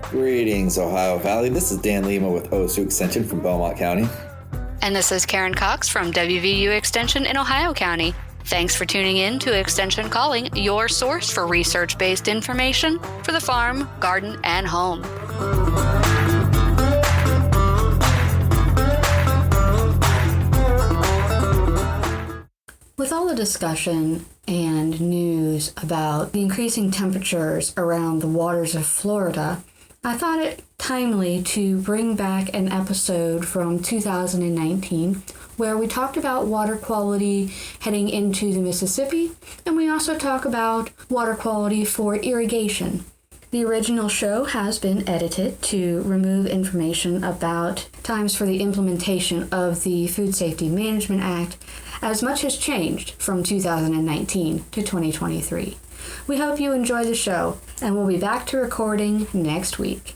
Greetings, Ohio Valley. This is Dan Lima with OSU Extension from Belmont County. And this is Karen Cox from WVU Extension in Ohio County. Thanks for tuning in to Extension Calling, your source for research-based information for the farm, garden, and home. With all the discussion and news about the increasing temperatures around the waters of Florida, I thought it timely to bring back an episode from 2019 where we talked about water quality heading into the Mississippi, and we also talk about water quality for irrigation. The original show has been edited to remove information about times for the implementation of the Food Safety Management Act, as much has changed from 2019 to 2023. We hope you enjoy the show, and we'll be back to recording next week.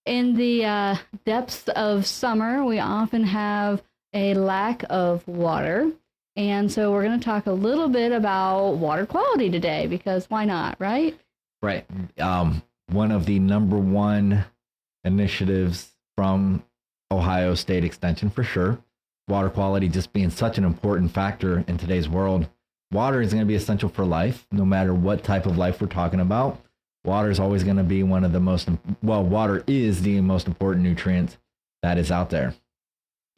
In the depths of summer, we often have a lack of water, and so we're going to talk a little bit about water quality today, because why not, right? Right. One of the number one initiatives from Ohio State Extension, for sure. Water quality just being such an important factor in today's world. Water is going to be essential for life, no matter what type of life we're talking about. Water is always going to be one of the water is the most important nutrient that is out there.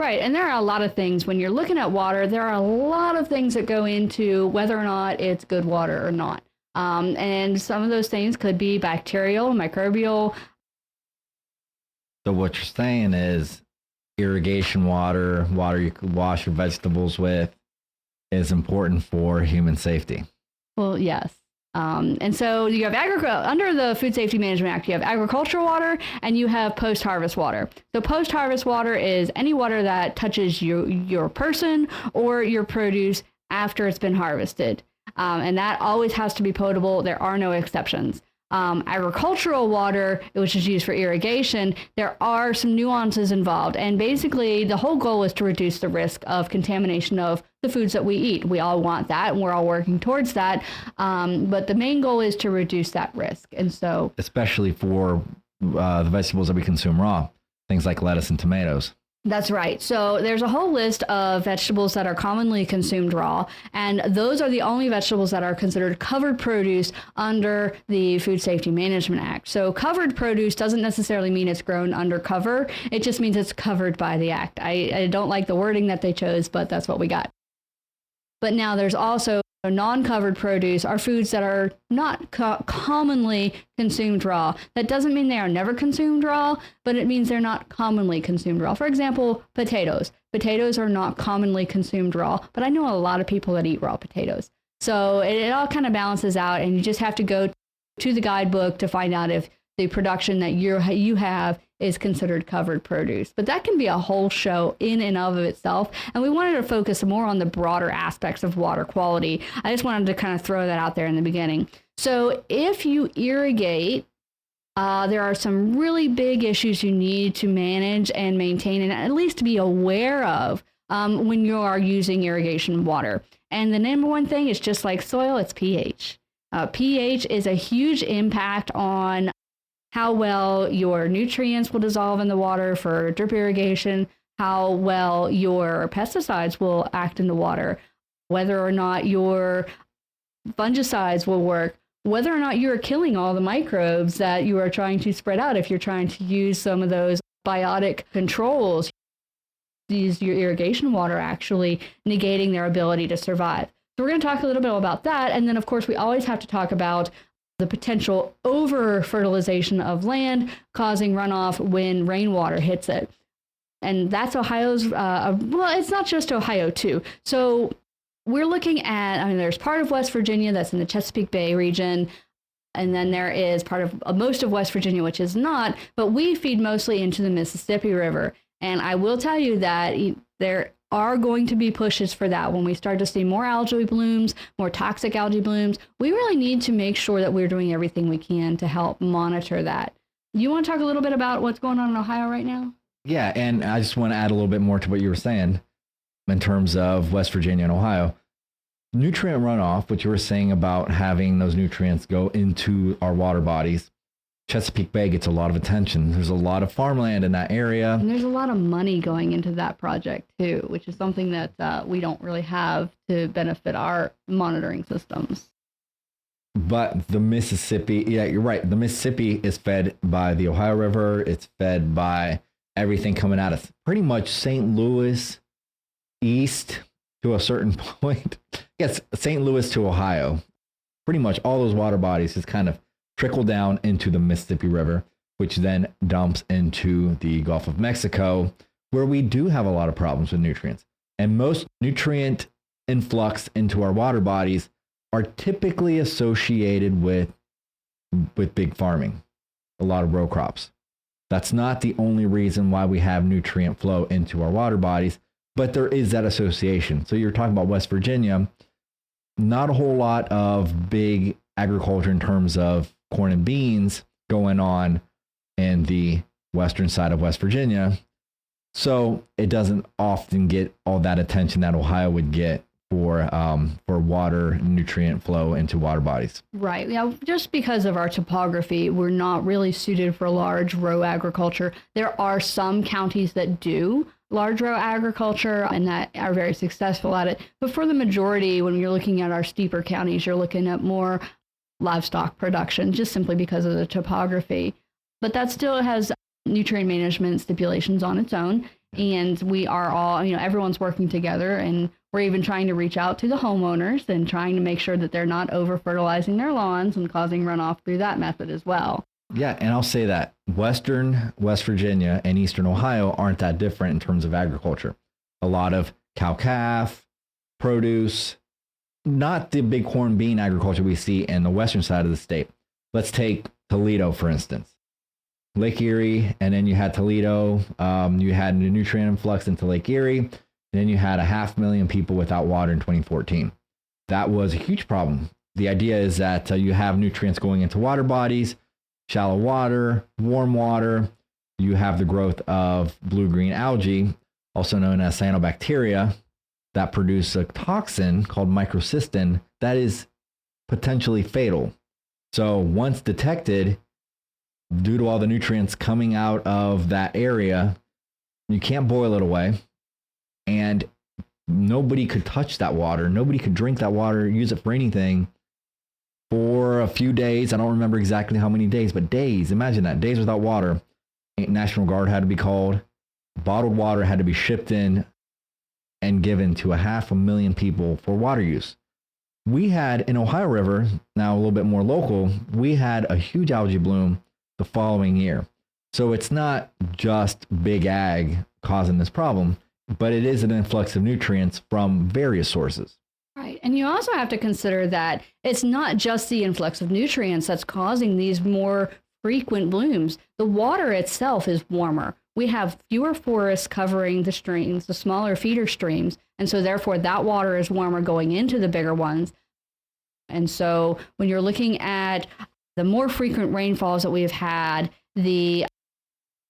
Right, and there are a lot of things. When you're looking at water, there are a lot of things that go into whether or not it's good water or not. And some of those things could be bacterial, microbial. So what you're saying is irrigation water you could wash your vegetables with, is important for human safety. Well, yes. And so you have under the Food Safety Management Act, you have agricultural water and you have post-harvest water. So post-harvest water is any water that touches your person or your produce after it's been harvested. And that always has to be potable. There are no exceptions. Agricultural water, which is used for irrigation, there are some nuances involved. And basically, the whole goal is to reduce the risk of contamination of the foods that we eat. We all want that, and we're all working towards that. But the main goal is to reduce that risk. And so, especially for the vegetables that we consume raw, things like lettuce and tomatoes. That's right. So there's a whole list of vegetables that are commonly consumed raw, and those are the only vegetables that are considered covered produce under the Food Safety Management Act. So covered produce doesn't necessarily mean it's grown under cover. It just means it's covered by the act. I don't like the wording that they chose, but that's what we got. But now there's also non-covered produce are foods that are not commonly consumed raw. That doesn't mean they are never consumed raw, but it means they're not commonly consumed raw. For example, potatoes. Potatoes are not commonly consumed raw, but I know a lot of people that eat raw potatoes. So it all kind of balances out, and you just have to go to the guidebook to find out if the production that you have is considered covered produce. But that can be a whole show in and of itself. And we wanted to focus more on the broader aspects of water quality. I just wanted to kind of throw that out there in the beginning. So if you irrigate, there are some really big issues you need to manage and maintain and at least be aware of when you are using irrigation water. And the number one thing is just like soil, it's pH. pH is a huge impact on how well your nutrients will dissolve in the water for drip irrigation, how well your pesticides will act in the water, whether or not your fungicides will work, whether or not you're killing all the microbes that you are trying to spread out if you're trying to use some of those biotic controls. Use your irrigation water actually negating their ability to survive. So we're going to talk a little bit about that. And then, of course, we always have to talk about the potential over-fertilization of land causing runoff when rainwater hits it. And that's Ohio's, well, it's not just Ohio, too. So we're looking at, there's part of West Virginia that's in the Chesapeake Bay region, and then there is part of most of West Virginia, which is not, but we feed mostly into the Mississippi River. And I will tell you that there are going to be pushes for that. When we start to see more algae blooms, more toxic algae blooms, we really need to make sure that we're doing everything we can to help monitor that. You want to talk a little bit about what's going on in Ohio right now? Yeah, and I just want to add a little bit more to what you were saying in terms of West Virginia and Ohio. nutrient runoff, which you were saying about having those nutrients go into our water bodies, Chesapeake Bay gets a lot of attention. There's a lot of farmland in that area. And there's a lot of money going into that project too, which is something that we don't really have to benefit our monitoring systems. But the Mississippi, yeah, you're right. The Mississippi is fed by the Ohio River. It's fed by everything coming out of pretty much St. Louis east to a certain point. Yes, St. Louis to Ohio. Pretty much all those water bodies just kind of trickle down into the Mississippi River, which then dumps into the Gulf of Mexico, where we do have a lot of problems with nutrients. And most nutrient influx into our water bodies are typically associated with big farming, a lot of row crops. That's not the only reason why we have nutrient flow into our water bodies, but there is that association. So you're talking about West Virginia, not a whole lot of big agriculture in terms of corn and beans going on in the western side of West Virginia. So it doesn't often get all that attention that Ohio would get for water nutrient flow into water bodies. Right. Yeah. Just because of our topography, we're not really suited for large row agriculture. There are some counties that do large row agriculture and that are very successful at it. But for the majority, when you're looking at our steeper counties, you're looking at more livestock production, just simply because of the topography. But that still has nutrient management stipulations on its own. And we are all, everyone's working together, and we're even trying to reach out to the homeowners and trying to make sure that they're not over fertilizing their lawns and causing runoff through that method as well. Yeah, and I'll say that Western West Virginia and Eastern Ohio aren't that different in terms of agriculture. A lot of cow-calf, produce, not the big corn bean agriculture we see in the western side of the state. Let's take Toledo, for instance. Lake Erie, and then you had Toledo. You had a nutrient influx into Lake Erie, and then you had 500,000 people without water in 2014. That was a huge problem. The idea is that you have nutrients going into water bodies, shallow water, warm water. You have the growth of blue-green algae, also known as cyanobacteria, that produce a toxin called microcystin that is potentially fatal. So once detected, due to all the nutrients coming out of that area, you can't boil it away. And nobody could touch that water. Nobody could drink that water, use it for anything for a few days. I don't remember exactly how many days, but days. Imagine that, days without water. National Guard had to be called. Bottled water had to be shipped in and given to 500,000 people for water use. We had in Ohio River, now a little bit more local, we had a huge algae bloom the following year. So it's not just big ag causing this problem, but it is an influx of nutrients from various sources. Right. And you also have to consider that it's not just the influx of nutrients that's causing these more frequent blooms. The water itself is warmer. We have fewer forests covering the streams, the smaller feeder streams. And so therefore that water is warmer going into the bigger ones. And so when you're looking at the more frequent rainfalls that we've had, the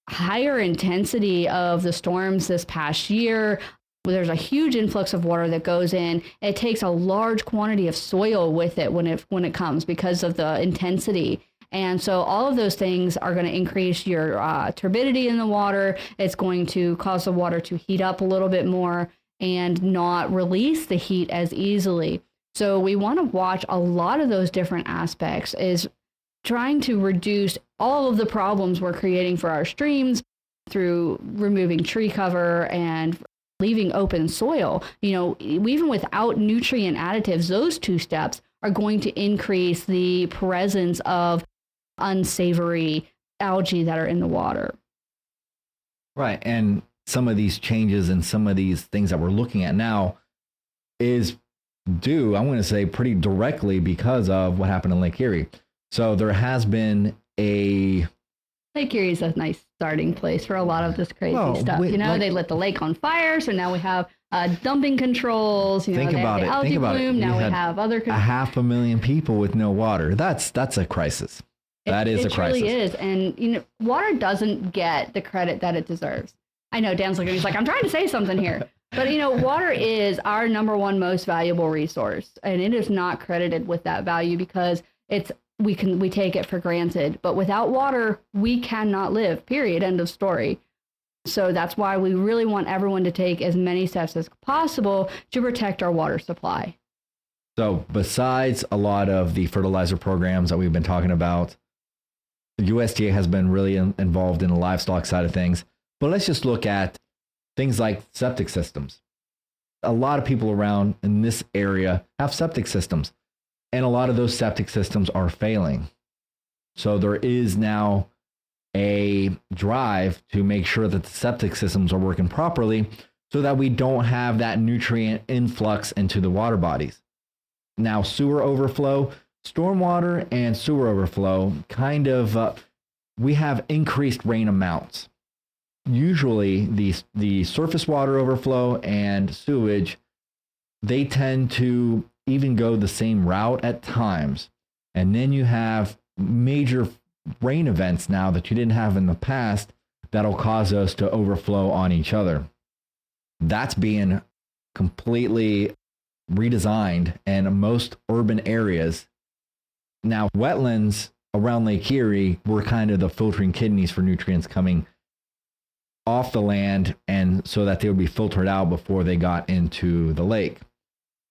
higher intensity of the storms this past year, there's a huge influx of water that goes in. It takes a large quantity of soil with it when it comes because of the intensity. And so all of those things are going to increase your turbidity in the water. It's going to cause the water to heat up a little bit more and not release the heat as easily. So we want to watch a lot of those different aspects, is trying to reduce all of the problems we're creating for our streams through removing tree cover and leaving open soil. Even without nutrient additives, those two steps are going to increase the presence of unsavory algae that are in the water. Right. And some of these changes and some of these things that we're looking at now is due, I'm going to say, pretty directly because of what happened in Lake Erie. So there has been a... Lake Erie is a nice starting place for a lot of this crazy stuff. They lit the lake on fire, so now we have dumping controls. Think about it. Algae bloom. Now we have other... 500,000 people with no water. That's a crisis. That is a crisis. It really is. And, water doesn't get the credit that it deserves. I know Dan's looking at me, he's like, I'm trying to say something here. But water is our number one most valuable resource, and it is not credited with that value because we take it for granted. But without water, we cannot live. Period. End of story. So that's why we really want everyone to take as many steps as possible to protect our water supply. So besides a lot of the fertilizer programs that we've been talking about, the USDA has been really involved in the livestock side of things. But let's just look at things like septic systems. A lot of people around in this area have septic systems, and a lot of those septic systems are failing. So there is now a drive to make sure that the septic systems are working properly so that we don't have that nutrient influx into the water bodies. Now, sewer overflow, stormwater and sewer overflow, we have increased rain amounts. Usually the surface water overflow and sewage, they tend to even go the same route at times. And then you have major rain events now that you didn't have in the past that'll cause us to overflow on each other. That's being completely redesigned in most urban areas. Now, wetlands around Lake Erie were kind of the filtering kidneys for nutrients coming off the land, and so that they would be filtered out before they got into the lake.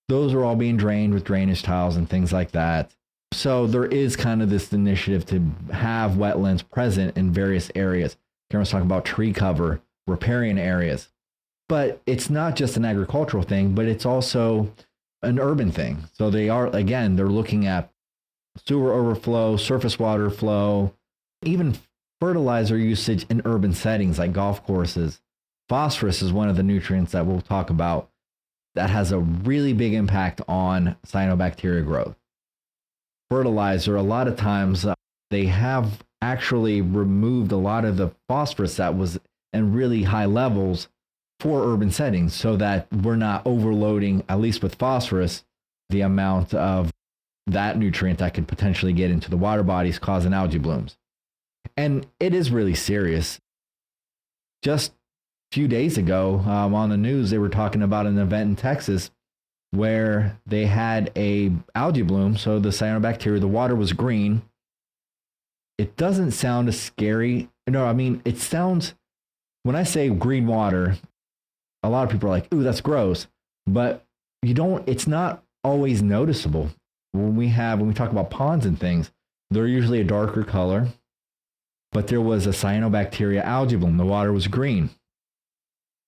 Those are all being drained with drainage tiles and things like that. So there is kind of this initiative to have wetlands present in various areas. Karen's talking about tree cover, riparian areas. But it's not just an agricultural thing, but it's also an urban thing. So they're looking at sewer overflow, surface water flow, even fertilizer usage in urban settings like golf courses. Phosphorus is one of the nutrients that we'll talk about that has a really big impact on cyanobacteria growth. Fertilizer, a lot of times they have actually removed a lot of the phosphorus that was in really high levels for urban settings so that we're not overloading, at least with phosphorus, the amount of that nutrient that could potentially get into the water bodies causing algae blooms. And it is really serious. Just a few days ago on the news, they were talking about an event in Texas where they had a algae bloom. So the cyanobacteria, the water was green. It doesn't sound as scary. No, I mean, it sounds, when I say green water, a lot of people are like, ooh, that's gross. But it's not always noticeable. When we talk about ponds and things, they're usually a darker color. But there was a cyanobacteria algae bloom. The water was green.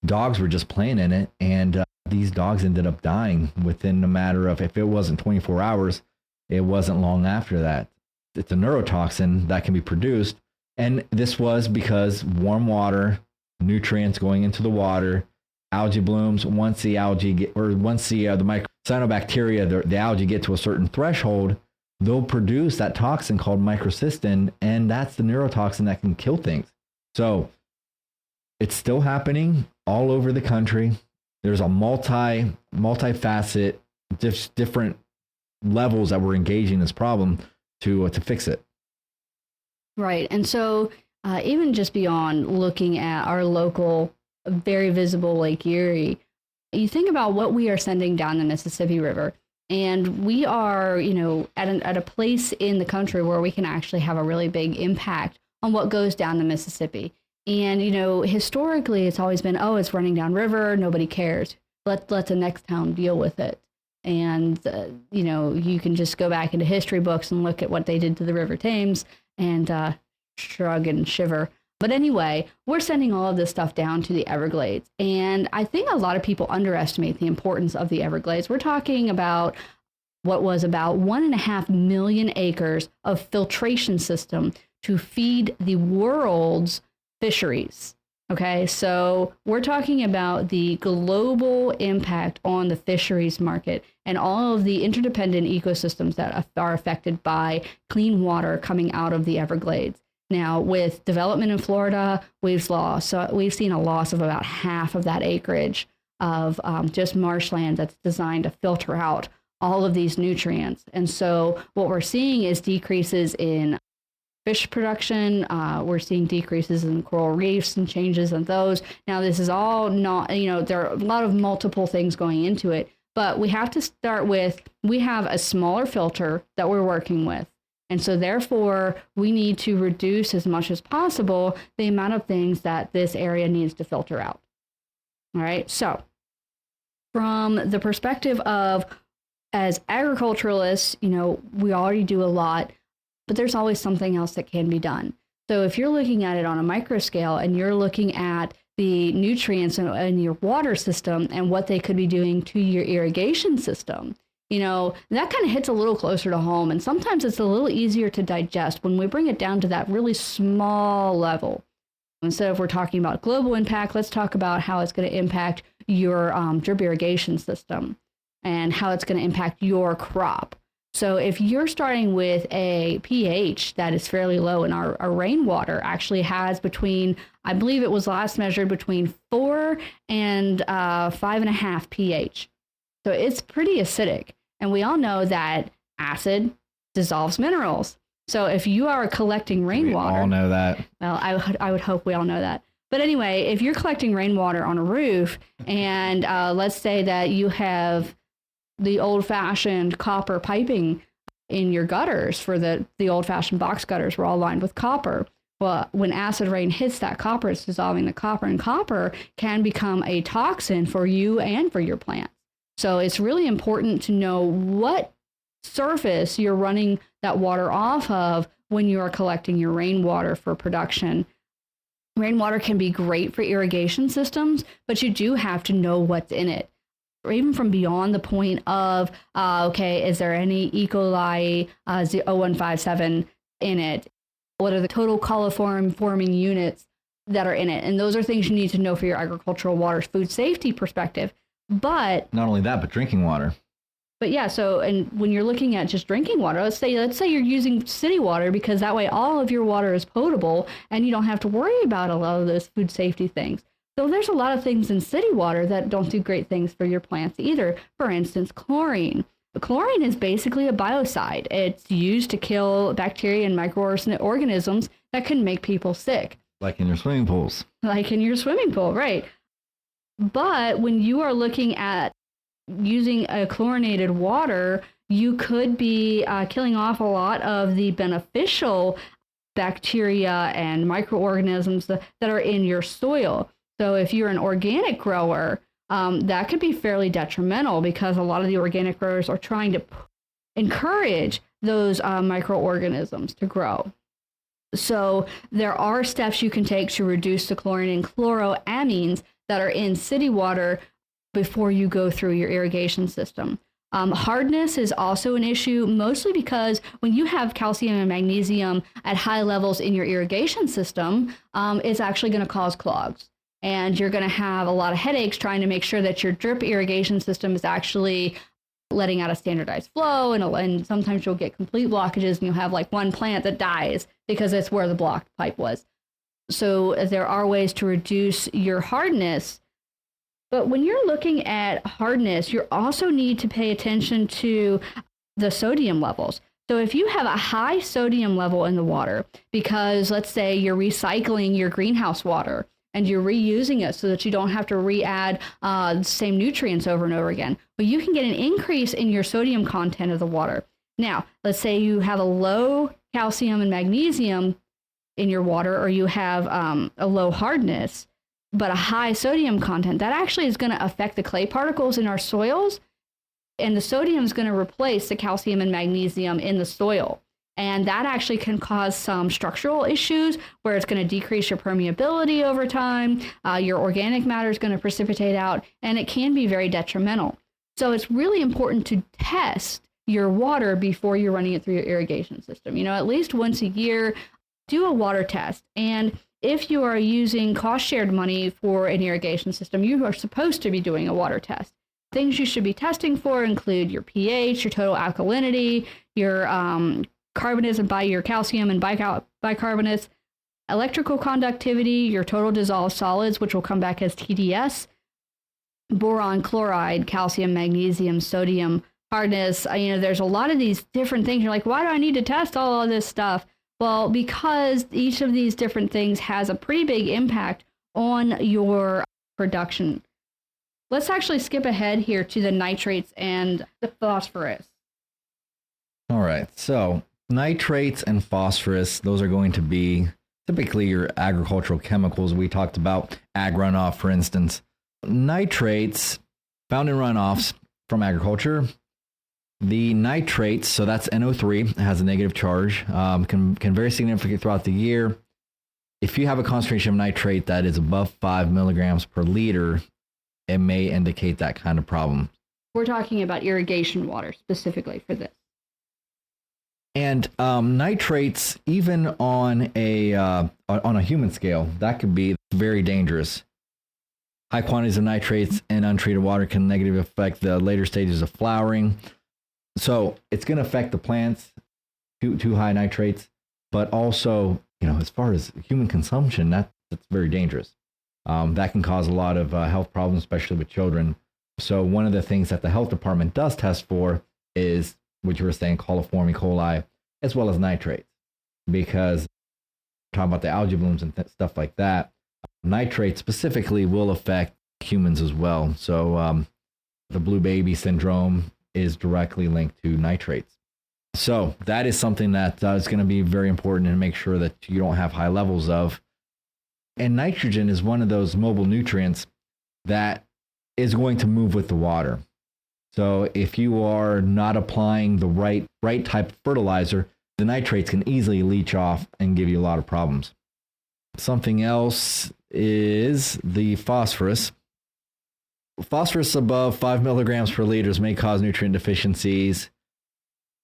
Dogs were just playing in it, and these dogs ended up dying within a matter of, if it wasn't 24 hours, it wasn't long after that. It's a neurotoxin that can be produced, and this was because warm water, nutrients going into the water, algae blooms. Once the cyanobacteria, the algae get to a certain threshold, they'll produce that toxin called microcystin, and that's the neurotoxin that can kill things. So it's still happening all over the country. There's a multi-facet, different levels that we're engaging this problem to fix it. Right. And so even just beyond looking at our local, very visible Lake Erie, you think about what we are sending down the Mississippi River. And we are, at a place in the country where we can actually have a really big impact on what goes down the Mississippi. And, historically, it's always been, it's running downriver, nobody cares. Let the next town deal with it. And, you can just go back into history books and look at what they did to the River Thames and shrug and shiver. But anyway, we're sending all of this stuff down to the Everglades. And I think a lot of people underestimate the importance of the Everglades. We're talking about what was about 1.5 million acres of filtration system to feed the world's fisheries. Okay, so we're talking about the global impact on the fisheries market and all of the interdependent ecosystems that are affected by clean water coming out of the Everglades. Now, with development in Florida, we've seen a loss of about half of that acreage of just marshland that's designed to filter out all of these nutrients. And so what we're seeing is decreases in fish production. We're seeing decreases in coral reefs and changes in those. Now, this is all not, there are a lot of multiple things going into it, but we have to start with, we have a smaller filter that we're working with. And so therefore, we need to reduce as much as possible the amount of things that this area needs to filter out. All right. So from the perspective of, as agriculturalists, we already do a lot, but there's always something else that can be done. So if you're looking at it on a micro scale and you're looking at the nutrients in your water system and what they could be doing to your irrigation system, that kind of hits a little closer to home. And sometimes it's a little easier to digest when we bring it down to that really small level. Instead of we're talking about global impact, let's talk about how it's going to impact your drip irrigation system and how it's going to impact your crop. So if you're starting with a pH that is fairly low, and our rainwater actually has between, I believe it was last measured between 4 and 5.5 pH. So it's pretty acidic. And we all know that acid dissolves minerals. So if you are collecting rainwater, we all know that. Well, I would hope we all know that. But anyway, if you're collecting rainwater on a roof, and let's say that you have the old-fashioned copper piping in your gutters, for the old-fashioned box gutters were all lined with copper. Well, when acid rain hits that copper, it's dissolving the copper, and copper can become a toxin for you and for your plants. So it's really important to know what surface you're running that water off of when you are collecting your rainwater for production. Rainwater can be great for irrigation systems, but you do have to know what's in it. Or even from beyond the point of, is there any E. coli 0157 in it? What are the total coliform forming units that are in it? And those are things you need to know for your agricultural water food safety perspective. But not only that, but drinking water. But yeah, so, and when you're looking at just drinking water, let's say you're using city water, because that way all of your water is potable and you don't have to worry about a lot of those food safety things. So there's a lot of things in city water that don't do great things for your plants either. For instance, chlorine. Chlorine is basically a biocide. It's used to kill bacteria and microorganisms that can make people sick. Like in your swimming pools. Like in your swimming pool, right. But when you are looking at using a chlorinated water, you could be killing off a lot of the beneficial bacteria and microorganisms that are in your soil. So if you're an organic grower, that could be fairly detrimental, because a lot of the organic growers are trying to encourage those microorganisms to grow. So there are steps you can take to reduce the chlorine and chloroamines that are in city water before you go through your irrigation system. Hardness is also an issue, mostly because when you have calcium and magnesium at high levels in your irrigation system, it's actually going to cause clogs. And you're going to have a lot of headaches trying to make sure that your drip irrigation system is actually letting out a standardized flow. And sometimes you'll get complete blockages, and you'll have like one plant that dies because it's where the blocked pipe was. So there are ways to reduce your hardness. But when you're looking at hardness, you also need to pay attention to the sodium levels. So if you have a high sodium level in the water, because let's say you're recycling your greenhouse water and you're reusing it so that you don't have to re-add the same nutrients over and over again, well, you can get an increase in your sodium content of the water. Now, let's say you have a low calcium and magnesium in your water, or you have a low hardness, but a high sodium content. That actually is going to affect the clay particles in our soils, and the sodium is going to replace the calcium and magnesium in the soil. And that actually can cause some structural issues where it's going to decrease your permeability over time. Your organic matter is going to precipitate out, and it can be very detrimental. So it's really important to test your water before you're running it through your irrigation system. At least once a year, do a water test. And if you are using cost-shared money for an irrigation system, you are supposed to be doing a water test. Things you should be testing for include your pH, your total alkalinity, your carbonates and your calcium and bicarbonates, electrical conductivity, your total dissolved solids, which will come back as TDS, boron, chloride, calcium, magnesium, sodium, hardness. There's a lot of these different things. You're like, why do I need to test all of this stuff? Well, because each of these different things has a pretty big impact on your production. Let's actually skip ahead here to the nitrates and the phosphorus. All right. So nitrates and phosphorus, those are going to be typically your agricultural chemicals. We talked about ag runoff, for instance. Nitrates found in runoffs from agriculture. The nitrates, so that's NO3, has a negative charge, can vary significantly throughout the year. If you have a concentration of nitrate that is above 5 milligrams per liter, it may indicate that kind of problem. We're talking about irrigation water specifically for this. And nitrates, even on a human scale, that could be very dangerous. High quantities of nitrates in untreated water can negatively affect the later stages of flowering. So it's going to affect the plants, too high nitrates, but also, as far as human consumption, that's very dangerous. That can cause a lot of health problems, especially with children. So one of the things that the health department does test for is what you were saying, coliform, E. coli, as well as nitrates, because talking about the algae blooms and stuff like that, nitrates specifically will affect humans as well. So the blue baby syndrome is directly linked to nitrates. So that is something that is going to be very important and make sure that you don't have high levels of. And nitrogen is one of those mobile nutrients that is going to move with the water. So if you are not applying the right type of fertilizer, the nitrates can easily leach off and give you a lot of problems. Something else is the phosphorus. Phosphorus above 5 milligrams per liter may cause nutrient deficiencies,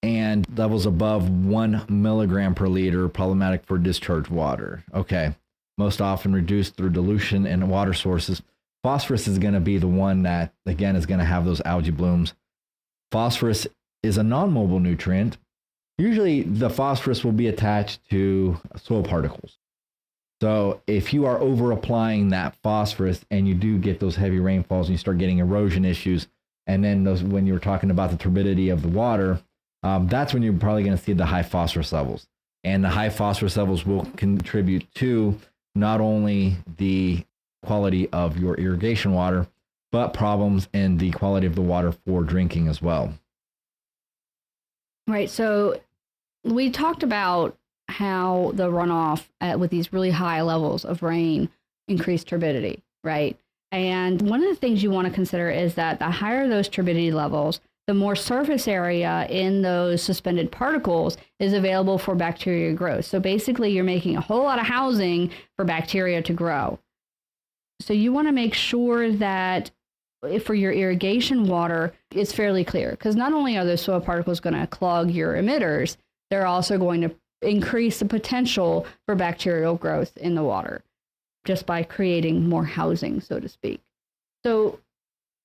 and levels above 1 milligram per liter problematic for discharged water. Okay, most often reduced through dilution in water sources. Phosphorus is going to be the one that, again, is going to have those algae blooms. Phosphorus is a non-mobile nutrient. Usually the phosphorus will be attached to soil particles. So if you are over applying that phosphorus and you do get those heavy rainfalls and you start getting erosion issues, and then when you were talking about the turbidity of the water, that's when you're probably going to see the high phosphorus levels. And the high phosphorus levels will contribute to not only the quality of your irrigation water, but problems in the quality of the water for drinking as well. Right. So we talked about how the runoff with these really high levels of rain increase turbidity, right? And one of the things you want to consider is that the higher those turbidity levels, the more surface area in those suspended particles is available for bacteria growth. So basically, you're making a whole lot of housing for bacteria to grow. So you want to make sure that for your irrigation water, it's fairly clear, because not only are those soil particles going to clog your emitters, they're also going to increase the potential for bacterial growth in the water just by creating more housing, so to speak. So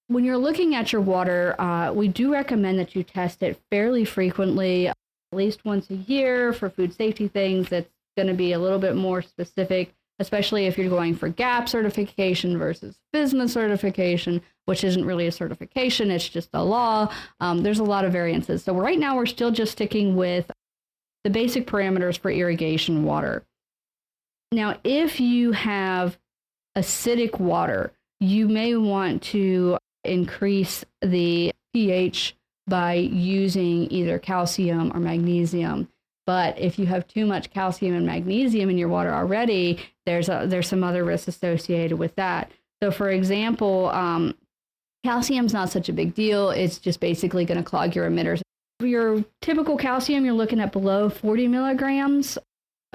when you're looking at your water, we do recommend that you test it fairly frequently, at least once a year for food safety things. That's going to be a little bit more specific, especially if you're going for GAP certification versus FSMA certification, which isn't really a certification, it's just a law. There's a lot of variances. So right now we're still just sticking with the basic parameters for irrigation water. Now, if you have acidic water, you may want to increase the pH by using either calcium or magnesium. But if you have too much calcium and magnesium in your water already, there's some other risks associated with that. So for example, calcium's not such a big deal. It's just basically going to clog your emitters. For your typical calcium, you're looking at below 40 milligrams.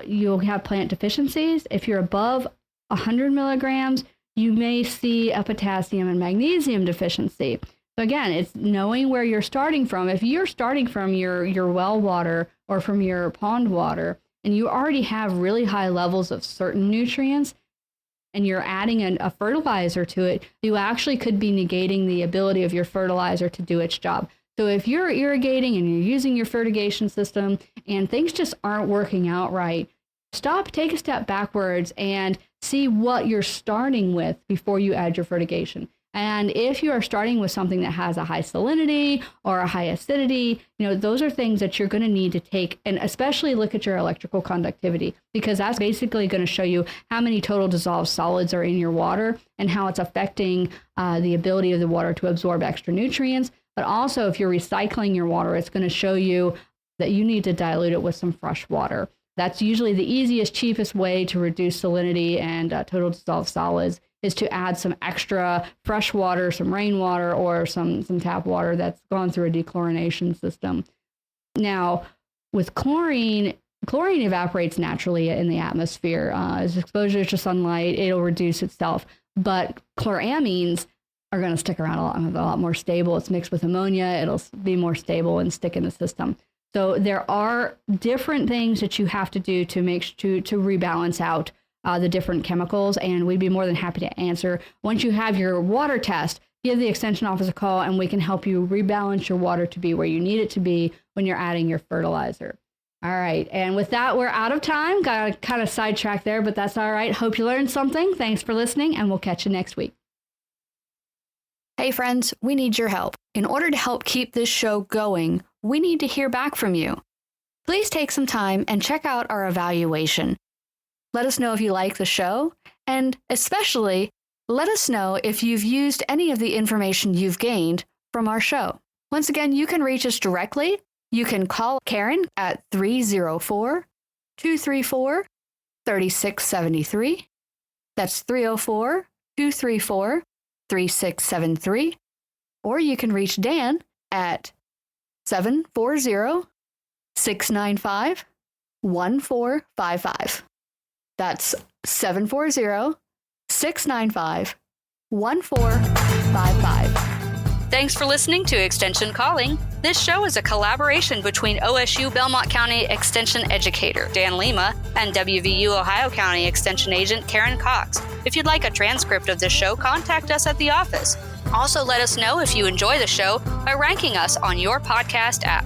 You'll have plant deficiencies. If you're above 100 milligrams, you may see a potassium and magnesium deficiency. So again, it's knowing where you're starting from. If you're starting from your well water or from your pond water, and you already have really high levels of certain nutrients, and you're adding a fertilizer to it, you actually could be negating the ability of your fertilizer to do its job. So if you're irrigating and you're using your fertigation system and things just aren't working out right, stop, take a step backwards and see what you're starting with before you add your fertigation. And if you are starting with something that has a high salinity or a high acidity, those are things that you're going to need to take, and especially look at your electrical conductivity, because that's basically going to show you how many total dissolved solids are in your water and how it's affecting the ability of the water to absorb extra nutrients. But also, if you're recycling your water, it's going to show you that you need to dilute it with some fresh water. That's usually the easiest, cheapest way to reduce salinity and total dissolved solids, is to add some extra fresh water, some rainwater, or some tap water that's gone through a dechlorination system. Now, with chlorine evaporates naturally in the atmosphere. As exposure to sunlight, it'll reduce itself. But chloramines are going to stick around a lot more stable. It's mixed with ammonia. It'll be more stable and stick in the system. So there are different things that you have to do to rebalance out the different chemicals, and we'd be more than happy to answer. Once you have your water test, give the extension office a call, and we can help you rebalance your water to be where you need it to be when you're adding your fertilizer. All right, and with that, we're out of time. Got kind of sidetracked there, but that's all right. Hope you learned something. Thanks for listening, and we'll catch you next week. Hey friends, we need your help. In order to help keep this show going, we need to hear back from you. Please take some time and check out our evaluation. Let us know if you like the show, and especially let us know if you've used any of the information you've gained from our show. Once again, you can reach us directly. You can call Karen at 304-234-3673. That's 304-234-3673. Or you can reach Dan at 740-695-1455. That's 740-695-1455. Thanks for listening to Extension Calling. This show is a collaboration between OSU Belmont County Extension Educator Dan Lima and WVU Ohio County Extension Agent Karen Cox. If you'd like a transcript of this show, contact us at the office. Also, let us know if you enjoy the show by ranking us on your podcast app.